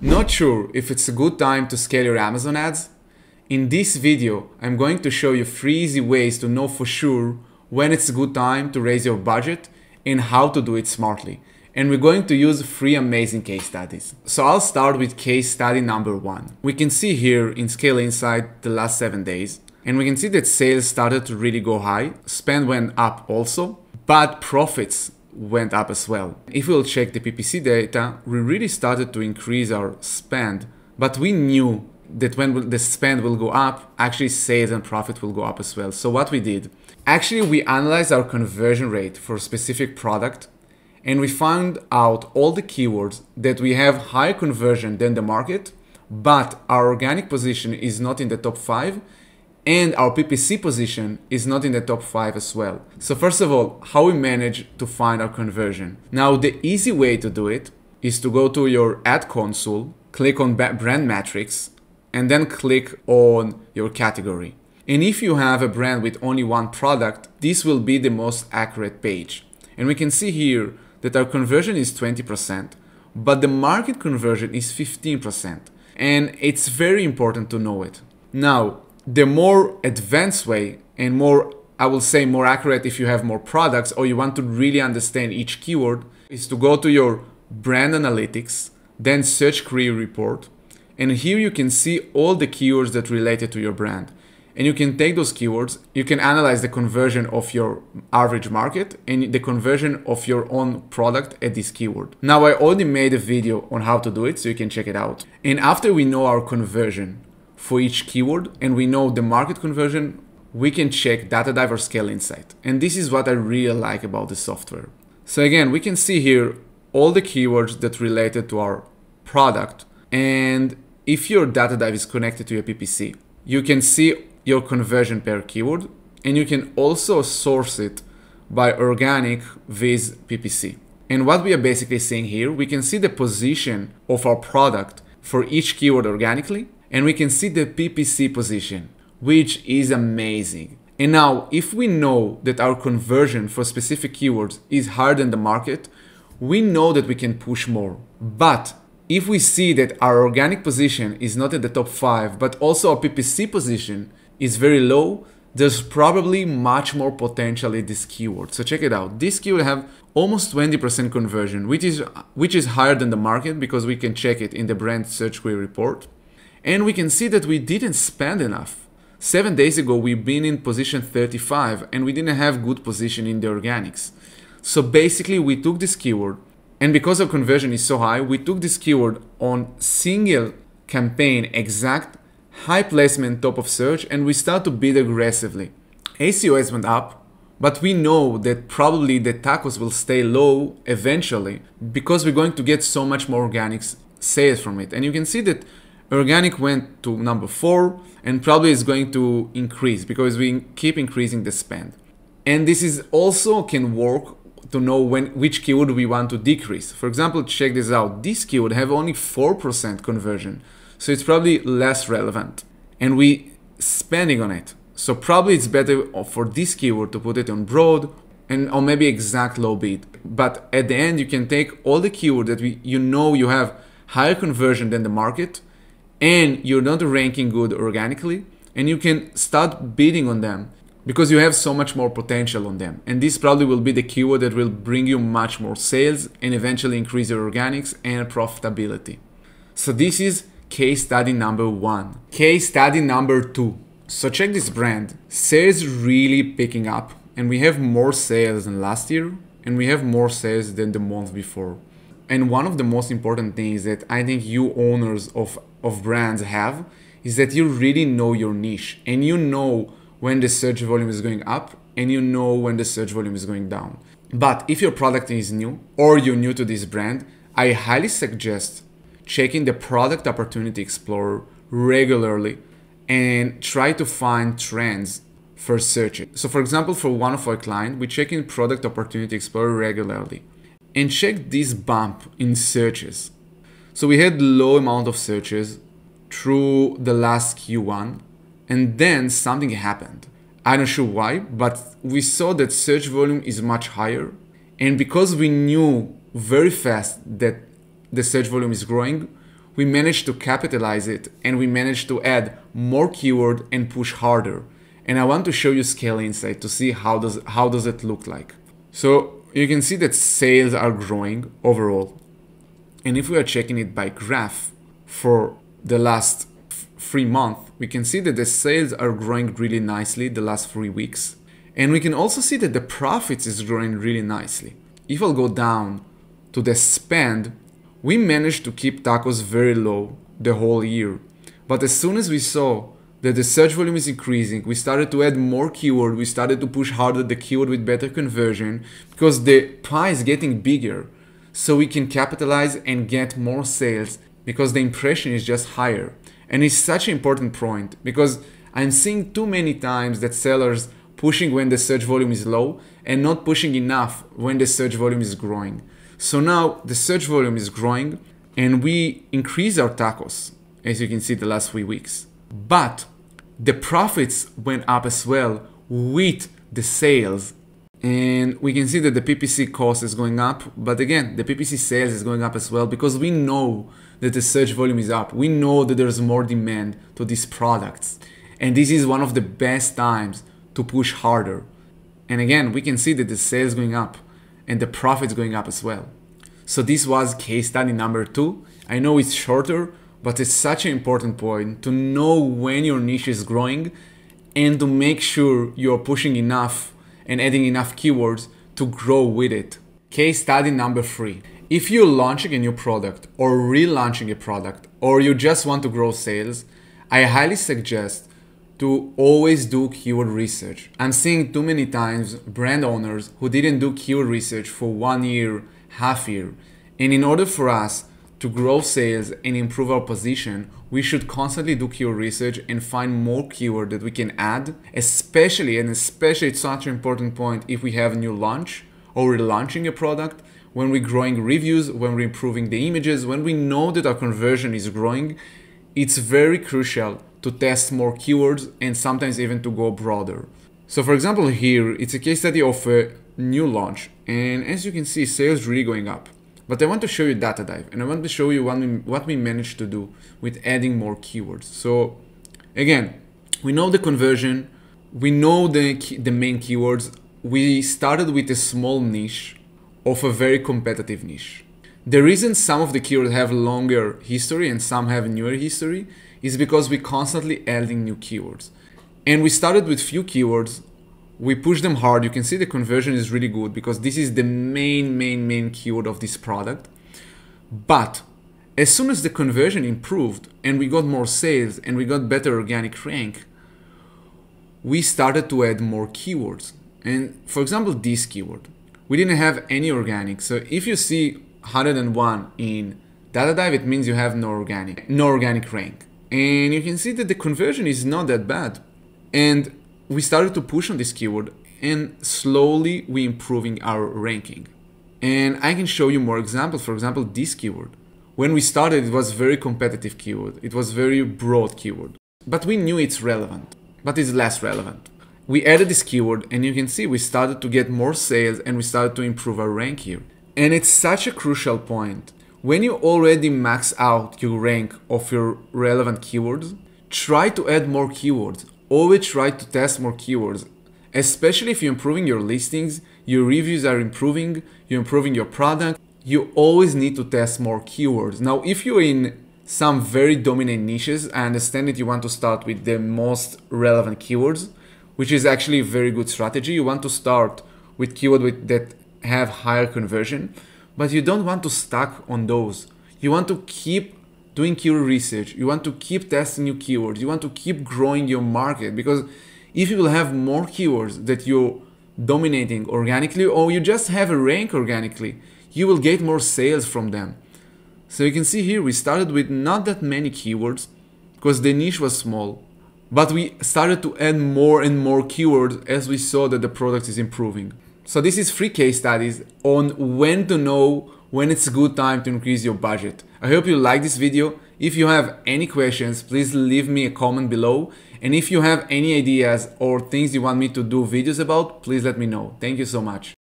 Not sure if it's a good time to scale your Amazon ads? In this video, I'm going to show you 3 easy ways to know for sure when it's a good time to raise your budget and how to do it smartly. And we're going to use 3 amazing case studies. So I'll start with case study number 1. We can see here in Scale Insight the last 7 days, and we can see that sales started to really go high, spend went up also, but profits went up as well. If we'll check the PPC data, we really started to increase our spend, but we knew that when the spend will go up, actually sales and profit will go up as well. So what we did, actually we analyzed our conversion rate for a specific product, and we found out all the keywords that we have higher conversion than the market, but our organic position is not in the top 5, and our PPC position is not in the top 5 as well. So first of all, how we manage to find our conversion. Now, the easy way to do it is to go to your ad console, click on brand metrics, and then click on your category. And if you have a brand with only one product, this will be the most accurate page. And we can see here that our conversion is 20%, but the market conversion is 15%. And it's very important to know it. Now, the more advanced way and more, I will say more accurate if you have more products or you want to really understand each keyword, is to go to your brand analytics, then search query report. And here you can see all the keywords that related to your brand. And you can take those keywords, you can analyze the conversion of your average market and the conversion of your own product at this keyword. Now, I already made a video on how to do it, so you can check it out. And after we know our conversion for each keyword and we know the market conversion, we can check Data Dive or Scale Insight. And this is what I really like about the software. So again, we can see here all the keywords that related to our product. And if your Data Dive is connected to your PPC, you can see your conversion per keyword, and you can also source it by organic with PPC. And what we are basically seeing here, we can see the position of our product for each keyword organically, and we can see the PPC position, which is amazing. And now, if we know that our conversion for specific keywords is higher than the market, we know that we can push more. But if we see that our organic position is not at the top 5, but also our PPC position is very low, there's probably much more potential in this keyword. So check it out. This keyword have almost 20% conversion, which is higher than the market because we can check it in the brand search query report. And we can see that we didn't spend enough. 7 days ago, we've been in position 35 and we didn't have good position in the organics. So basically we took this keyword, and because our conversion is so high, we took this keyword on single campaign, exact high placement top of search, and we start to bid aggressively. ACOS went up, but we know that probably the tacos will stay low eventually because we're going to get so much more organic sales from it. And you can see that organic went to number 4 and probably is going to increase because we keep increasing the spend. And this is also can work to know which keyword we want to decrease. For example, check this out. This keyword have only 4% conversion, so it's probably less relevant. And we spending on it. So probably it's better for this keyword to put it on broad or maybe exact low bid. But at the end, you can take all the keyword that you have higher conversion than the market, and you're not ranking good organically, and you can start bidding on them because you have so much more potential on them. And this probably will be the keyword that will bring you much more sales and eventually increase your organics and profitability. So this is case study number 1. Case study number 2. So check this brand. Sales really picking up, and we have more sales than last year, and we have more sales than the month before. And one of the most important things that I think you owners of brands have is that you really know your niche, and you know when the search volume is going up and you know when the search volume is going down. But if your product is new or you're new to this brand, I highly suggest checking the Product Opportunity Explorer regularly and try to find trends for searching. So for example, for one of our clients, we check in Product Opportunity Explorer regularly and check this bump in searches. So we had low amount of searches through the last Q1, and then something happened. I'm not sure why, but we saw that search volume is much higher. And because we knew very fast that the search volume is growing, we managed to capitalize it and we managed to add more keyword and push harder. And I want to show you Scale Insight to see how does it look like. So you can see that sales are growing overall. And if we are checking it by graph for the last 3 months, we can see that the sales are growing really nicely the last 3 weeks. And we can also see that the profits is growing really nicely. If I'll go down to the spend, we managed to keep tacos very low the whole year. But as soon as we saw that the search volume is increasing, we started to add more keyword, we started to push harder the keyword with better conversion because the pie is getting bigger. So we can capitalize and get more sales because the impression is just higher. And it's such an important point because I'm seeing too many times that sellers pushing when the search volume is low and not pushing enough when the search volume is growing. So now the search volume is growing and we increase our tacos, as you can see the last 3 weeks. But the profits went up as well with the sales. And we can see that the PPC cost is going up, but again, the PPC sales is going up as well because we know that the search volume is up. We know that there's more demand to these products. And this is one of the best times to push harder. And again, we can see that the sales going up and the profits going up as well. So this was case study number 2. I know it's shorter, but it's such an important point to know when your niche is growing and to make sure you're pushing enough and adding enough keywords to grow with it. Case study number 3. If you're launching a new product or relaunching a product or you just want to grow sales, I highly suggest to always do keyword research. I'm seeing too many times brand owners who didn't do keyword research for 1 year, half year. And in order for us to grow sales and improve our position, we should constantly do keyword research and find more keyword that we can add, especially it's such an important point if we have a new launch or we're launching a product, when we're growing reviews, when we're improving the images, when we know that our conversion is growing, it's very crucial to test more keywords and sometimes even to go broader. So for example here, it's a case study of a new launch, and as you can see, sales really going up. But I want to show you data dive, and I want to show you what we managed to do with adding more keywords. So again, we know the conversion, we know the main keywords. We started with a small niche of a very competitive niche. The reason some of the keywords have longer history and some have newer history is because we constantly adding new keywords. And we started with few keywords. We push them hard. You can see the conversion is really good because this is the main keyword of this product. But as soon as the conversion improved and we got more sales and we got better organic rank, we started to add more keywords. And for example, this keyword, we didn't have any organic. So if you see 101 in data dive, it means you have no organic rank. And you can see that the conversion is not that bad. And we started to push on this keyword and slowly we improving our ranking. And I can show you more examples. For example, this keyword. When we started, it was very competitive keyword. It was very broad keyword, but we knew it's relevant, but it's less relevant. We added this keyword and you can see we started to get more sales and we started to improve our rank here. And it's such a crucial point. When you already max out your rank of your relevant keywords, try to add more keywords. Always try to test more keywords, especially if you're improving your listings, your reviews are improving, you're improving your product. You always need to test more keywords. Now, if you're in some very dominant niches, I understand that you want to start with the most relevant keywords, which is actually a very good strategy. You want to start with keywords that have higher conversion, but you don't want to stuck on those. You want to keep doing keyword research, you want to keep testing new keywords, you want to keep growing your market, because if you will have more keywords that you're dominating organically or you just have a rank organically, you will get more sales from them. So you can see here we started with not that many keywords because the niche was small, but we started to add more and more keywords as we saw that the product is improving. So this is 3 case studies on when to know when it's a good time to increase your budget. I hope you like this video. If you have any questions, please leave me a comment below. And if you have any ideas or things you want me to do videos about, please let me know. Thank you so much.